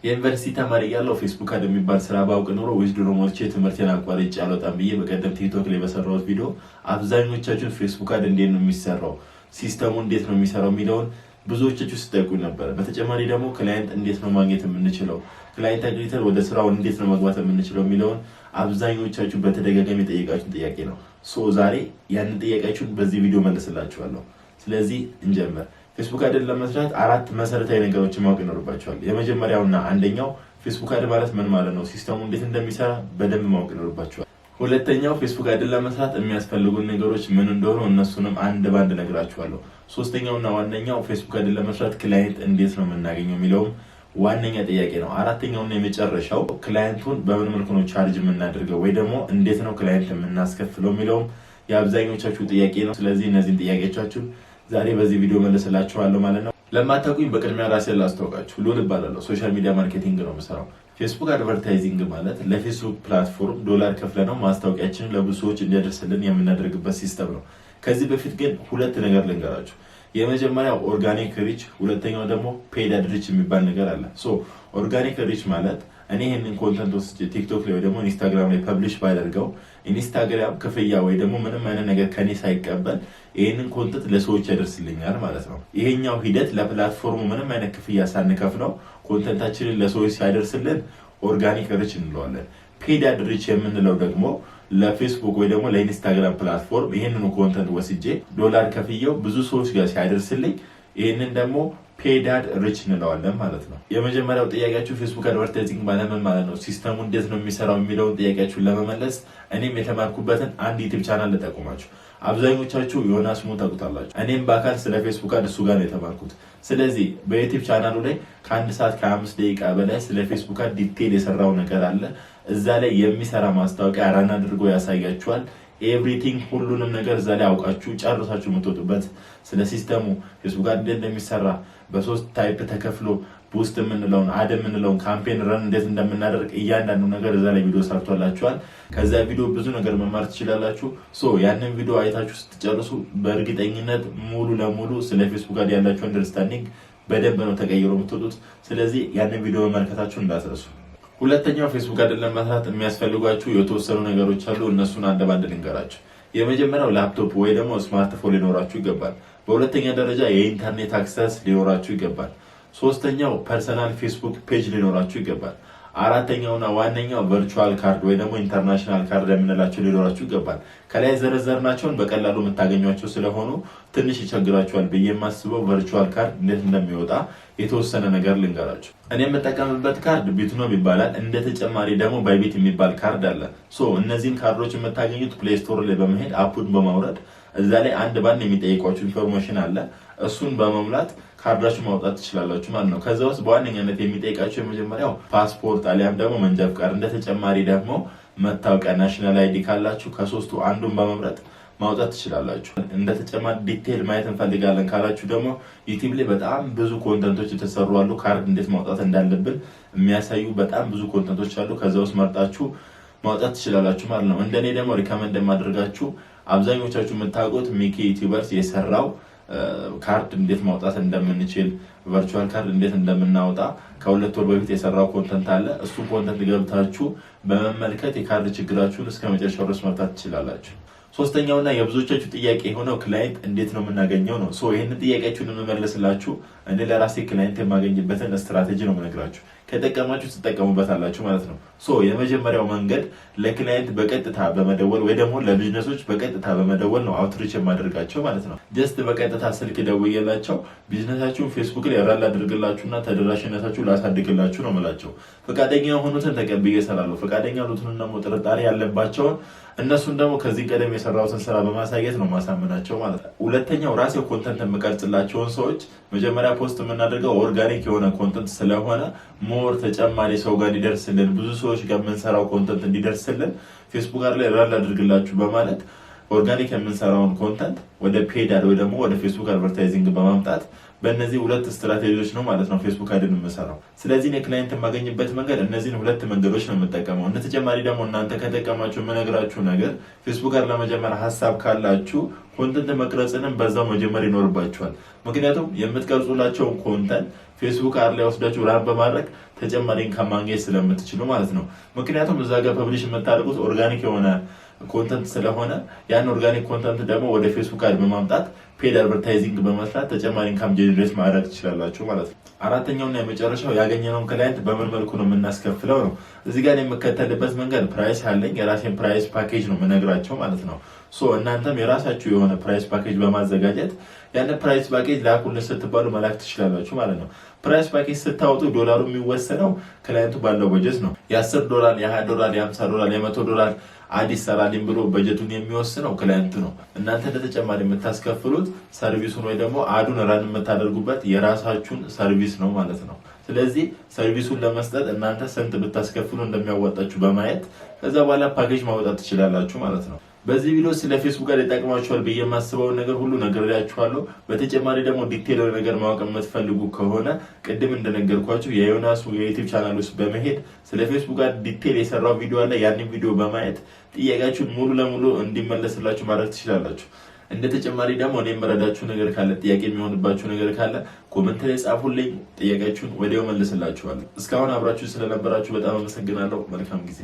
የዩኒቨርሲቲ ተማሪ ያለው ፌስቡክ አድ የሚባል ስራ ባውቅ ኖሮ ወይስ ድሮ ሞልቼ ትምህርቴን አቋርጬ አልወጣም ብዬ በቀደም ቲክቶክ ላይ በሰራሁት ቪዲዮ አብዛኞቻችሁ ፌስቡክ አድ እንዴት ነው የሚሰራው፣ ሲስተሙ እንዴት ነው የሚሰራው የሚለውን ብዙዎቻችሁ ስጠይቁኝ ነበር። በተጨማሪ ደግሞ ክላይንት እንዴት ነው ማግኘት የምንችለው፣ ክላይንት አግኝተን ወደ ስራው እንዴት ነው መግባት የምንችለው የሚለውን አብዛኞቻችሁ በተደጋጋሚ የጠየቃችሁን ጥያቄ ነው። ዛሬ ያንን ጥያቄያችሁን በዚህ ቪዲዮ መልስላችኋለሁ። ስለዚህ እንጀምር። ፌስቡክ አድን ለመስራት 4 መሰረታዊ ነገሮችን ማወቅ ይኖርባችኋል። የመጀመሪያውና አንደኛው ፌስቡክ አድ ማለት ምን ማለት ነው፣ ሲስተሙ እንዴት እንደሚሰራ በደንብ ማወቅ ይኖርባችኋል። ሁለተኛው ፌስቡክ አድን ለመስራት የሚያስፈልጉን ነገሮች ምን እንደሆኑ እነሱንም አንድ ባንድ ነግራችኋለሁ። ሶስተኛውና ዋነኛው ፌስቡክ አድን ለመስራት ክላይንት እንዴት ነው የምናገኘው የሚለውም ዋነኛ ጥያቄ ነው። አራተኛውና የመጨረሻው ክላይንቱን በምን መልኩ ነው ቻርጅ የምናደርገው ወይ ደግሞ እንዴት ነው ክላይንት የምናስከፍለው የሚለውም የአብዛኞቻችሁ ጥያቄ ነው። ስለዚህ እነዚህን ጥያቄዎቻችሁ ዛሬ በዚህ ቪዲዮ መልስላችኋለሁ ማለት ነው። ለማታውቁኝ በቅድሚያ ራሴን ላስተዋውቃችሁ። ሉል እባላለሁ። ሶሻል ሚዲያ ማርኬቲንግ ነው የምሰራው። ፌስቡክ አድቨርታይዚንግ ማለት ለፌስቡክ ፕላትፎርም ዶላር ከፍለነው ማስታወቂያችንን ለብዙ ሰዎች እንዲያደርስልን የምናደርግበት ሲስተም ነው። ከዚህ በፊት ግን 2 ነገር ልንገራችሁ። የመጀመሪያው ኦርጋኒክ ሪች፣ ሁለተኛው ደግሞ ፔድ አድ ሪች የሚባል ነገር አለ። ኦርጋኒክ ሪች ማለት እኔ ይህንን ኮንተንት ወስጄ ቲክቶክ ላይ ወይ ደግሞ ኢንስታግራም ላይ ፐብሊሽ ባደርገው ኢንስታግራም ክፍያ ወይ ደግሞ ምንም አይነት ነገር ከኔ ሳይቀበል ይህንን ኮንተንት ለሰዎች ያደርስልኛል ማለት ነው። ይሄኛው ሂደት ለፕላትፎርሙ ምንም አይነት ክፍያ ሳንከፍለው ኮንተንታችንን ለሰዎች ሲያደርስልን ኦርጋኒክ ሪች እንለዋለን። ፔድ አድ ሪች የምንለው ደግሞ ለፌስቡክ ወይ ደግሞ ለኢንስታግራም ፕላትፎርም ይህንኑ ኮንተንት ወስጄ ዶላር ከፍየው ብዙ ሰዎች ጋር ሲያደርስልኝ ይህንን ደግሞ ፔድ አድ ሪች እንለዋለን ማለት ነው። የመጀመሪያው ጥያቄያችሁ ፌስቡክ አድቨርታይዚንግ ማለት ምን ማለት ነው፣ ሲስተሙ እንዴት ነው የሚሰራው የሚለውን ጥያቄያችሁን ለመመለስ እኔም የተማርኩበትን አንድ ዩቲዩብ ቻናል ልጠቁማችሁ። አብዛኞቻችሁ ዮናስ ሙ ታውቁታላችሁ። እኔም በአካል ስለ ፌስቡክ አድ እሱ ጋር ነው የተማርኩት። ስለዚህ በዩቲዩብ ቻናሉ ላይ ከ1 ሰዓት ከ5 ደቂቃ በላይ ስለ ፌስቡክ አድ ዲቴል የሰራው ነገር አለ። እዛ ላይ የሚሰራ ማስታወቂያ ራን አድርጎ ያሳያችኋል። ኤቭሪቲንግ ሁሉንም ነገር እዛ ላይ አውቃችሁ ጨርሳችሁ የምትወጡበት ስለ ሲስተሙ ፌስቡክ አድ እንዴት እንደሚሰራ በ3 ታይፕ ተከፍሎ ቡስት የምንለውን አድ የምንለውን ካምፔን ረን እንዴት እንደምናደርግ እያንዳንዱ ነገር እዛ ላይ ቪዲዮ ሰርቷላችኋል። ከዛ ቪዲዮ ብዙ ነገር መማር ትችላላችሁ። ያንን ቪዲዮ አይታችሁ ስትጨርሱ በእርግጠኝነት ሙሉ ለሙሉ ስለ ፌስቡክ አድ ያላችሁ አንደርስታንዲንግ በደንብ ነው ተቀይሮ የምትወጡት። ስለዚህ ያንን ቪዲዮ መመልከታችሁ እንዳትረሱ። ሁለተኛው ፌስቡክ አድን ለመስራት የሚያስፈልጓችሁ የተወሰኑ ነገሮች አሉ። እነሱን አንድ ባንድ ልንገራችሁ። የመጀመሪያው ላፕቶፕ ወይ ደግሞ ስማርትፎን ሊኖራችሁ ይገባል። በሁለተኛ ደረጃ የኢንተርኔት አክሰስ ሊኖራችሁ ይገባል። ሶስተኛው ፐርሰናል ፌስቡክ ፔጅ ሊኖራችሁ ይገባል። አራተኛውና ዋነኛው ቨርቹዋል ካርድ ወይ ደግሞ ኢንተርናሽናል ካርድ የምንላቸው ሊኖራችሁ ይገባል። ከላይ ዘረዘርናቸውን በቀላሉ የምታገኟቸው ስለሆኑ ትንሽ ይቸግራችኋል ብዬ የማስበው ቨርቹዋል ካርድ እንዴት እንደሚወጣ የተወሰነ ነገር ልንገራችሁ። እኔ የምጠቀምበት ካርድ ቢትኖም ይባላል። እንደ ተጨማሪ ደግሞ ባይቢት የሚባል ካርድ አለ። እነዚህን ካርዶች የምታገኙት ፕሌይ ስቶር ላይ በመሄድ አፑን በማውረድ እዛ ላይ አንድ ባንድ የሚጠይቋችሁ ኢንፎርሜሽን አለ። እሱን በመሙላት ካርዳችሁ ማውጣት ትችላላችሁ ማለት ነው። ከዛ ውስጥ በዋነኛነት የሚጠይቃችሁ የመጀመሪያው ፓስፖርት አሊያም ደግሞ መንጃ ፍቃድ፣ እንደ ተጨማሪ ደግሞ መታወቂያ ናሽናል አይዲ ካላችሁ ከ3ቱ አንዱን በመምረጥ ማውጣት ትችላላችሁ። እንደ ተጨማሪ ዲቴል ማየት እንፈልጋለን ካላችሁ ደግሞ ዩቲዩብ ላይ በጣም ብዙ ኮንተንቶች የተሰሩ አሉ። ካርድ እንዴት ማውጣት እንዳለብን የሚያሳዩ በጣም ብዙ ኮንተንቶች አሉ። ከዛ ውስጥ መርጣችሁ ማውጣት ትችላላችሁ ማለት ነው። እንደኔ ደግሞ ሪከመንድ የማደርጋችሁ አብዛኞቻችሁ የምታውቁት ሚኪ ዩቲዩበርስ የሰራው ካርድ እንዴት ማውጣት እንደምንችል ቨርቹዋል ካርድ እንዴት እንደምናወጣ ከ2 ወር በፊት የሰራው ኮንተንት አለ። እሱ ኮንተንት ገብታችሁ በመመልከት የካርድ ችግራችሁን እስከ መጨረሻው ድረስ መፍታት ትችላላችሁ። ሶስተኛውና የብዙዎቻችሁ ጥያቄ የሆነው ክላይንት እንዴት ነው የምናገኘው ነው። ይህንን ጥያቄያችሁን የምመልስላችሁ እኔ ለራሴ ክላይንት የማገኝበትን ስትራቴጂ ነው የምነግራችሁ። ከጠቀማችሁ ትጠቀሙበታላችሁ ማለት ነው። የመጀመሪያው መንገድ ለክላይንት በቀጥታ በመደወል ወይ ደግሞ ለቢዝነሶች በቀጥታ በመደወል ነው አውትሪች የማደርጋቸው ማለት ነው። ጀስት በቀጥታ ስልክ ደውዬላቸው ቢዝነሳችሁን ፌስቡክ ላይ ራል አድርግላችሁና ተደራሽነታችሁ ላሳድግላችሁ ነው የምላቸው። ፈቃደኛ የሆኑትን ተቀብዬ እሰራለሁ። ፈቃደኛ ያሉትን ደግሞ ጥርጣሬ ያለባቸውን እነሱን ደግሞ ከዚህ ቀደም የሰራሁትን ስራ በማሳየት ነው ማሳመናቸው ማለት ነው። ሁለተኛው ራሴው ኮንተንት የምቀርጽላቸውን ሰዎች መጀመሪያ ፖስት የምናደርገው ኦርጋኒክ የሆነ ኮንተንት ስለሆነ ሞር ተጨማሪ ሰው ጋር እንዲደርስልን ብዙ ሰዎች ጋር የምንሰራው ኮንተንት እንዲደርስልን ፌስቡክ ላይ ራል አድርግላችሁ በማለት ኦርጋኒክ የምንሰራውን ኮንተንት ወደ ፔድ አድ ወይ ደግሞ ወደ ፌስቡክ አድቨርታይዚንግ በማምጣት በእነዚህ 2 ስትራቴጂዎች ነው ማለት ነው ፌስቡክ አድን የምሰራው። ስለዚህ እኔ ክላይንት የማገኝበት መንገድ እነዚህን 2 መንገዶች ነው የምጠቀመው። እንደ ተጨማሪ ደግሞ እናንተ ከተጠቀማችሁ የምነግራችሁ ነገር ፌስቡክ አድ ለመጀመር ሀሳብ ካላችሁ ኮንተንት መቅረጽንም በዛው መጀመር ይኖርባችኋል። ምክንያቱም የምትቀርጹላቸውን ኮንተንት ፌስቡክ አድ ላይ ወስዳችሁ ራን በማድረግ ተጨማሪ ኢንካም ማግኘት ስለምትችሉ ማለት ነው። ምክንያቱም እዛ ጋር ፐብሊሽ የምታደርጉት ኦርጋኒክ የሆነ ኮንተንት ስለሆነ ያን ኦርጋኒክ ኮንተንት ደግሞ ወደ ፌስቡክ አድ በማምጣት ፔድ አድቨርታይዚንግ በመስራት ተጨማሪ ኢንካም ጀነሬት ማድረግ ትችላላችሁ ማለት ነው። አራተኛውና የመጨረሻው ያገኘነውን ክላይንት በምን መልኩ ነው የምናስከፍለው ነው። እዚህ ጋር የምከተልበት መንገድ ፕራይስ አለኝ። የራሴን ፕራይስ ፓኬጅ ነው የምነግራቸው ማለት ነው። እናንተም የራሳችሁ የሆነ ፕራይስ ፓኬጅ በማዘጋጀት ያን ፕራይስ ፓኬጅ ላኩልን ስትባሉ መላክ ትችላላችሁ ማለት ነው። ፕራይስ ፓኬጅ ስታወጡ ዶላሩ የሚወሰነው ክላይንቱ ባለው በጀት ነው። $10፣ $20፣ $50፣ $100 አድ ይሰራልኝ ብሎ በጀቱን የሚወስነው ክላይንቱ ነው። እናንተ ለተጨማሪ የምታስከፍሉት ሰርቪሱን ወይ ደግሞ አዱን ራን የምታደርጉበት የራሳችሁን ሰርቪስ ነው ማለት ነው። ስለዚህ ሰርቪሱን ለመስጠት እናንተ ስንት ብታስከፍሉ እንደሚያዋጣችሁ በማየት ከዛ በኋላ ፓኬጅ ማውጣት ትችላላችሁ ማለት ነው። በዚህ ቪዲዮ ስለ ፌስቡክ ጋር ይጠቅማችኋል ብዬ የማስበውን ነገር ሁሉ ነግሬያችኋለሁ። በተጨማሪ ደግሞ ዲቴል ነገር ማወቅ የምትፈልጉ ከሆነ ቅድም እንደነገርኳችሁ የዮናስ የዩቲዩብ ቻናል ውስጥ በመሄድ ስለ ፌስቡክ ጋር ዲቴል የሰራው ቪዲዮ አለ። ያንን ቪዲዮ በማየት ጥያቄያችሁን ሙሉ ለሙሉ እንዲመለስላችሁ ማድረግ ትችላላችሁ። እንደ ተጨማሪ ደግሞ እኔ የምረዳችሁ ነገር ካለ ጥያቄ የሚሆንባችሁ ነገር ካለ ኮሜንት ላይ ጻፉልኝ። ጥያቄያችሁን ወዲያው መልስላችኋለሁ። እስካሁን አብራችሁ ስለነበራችሁ በጣም አመሰግናለሁ። መልካም ጊዜ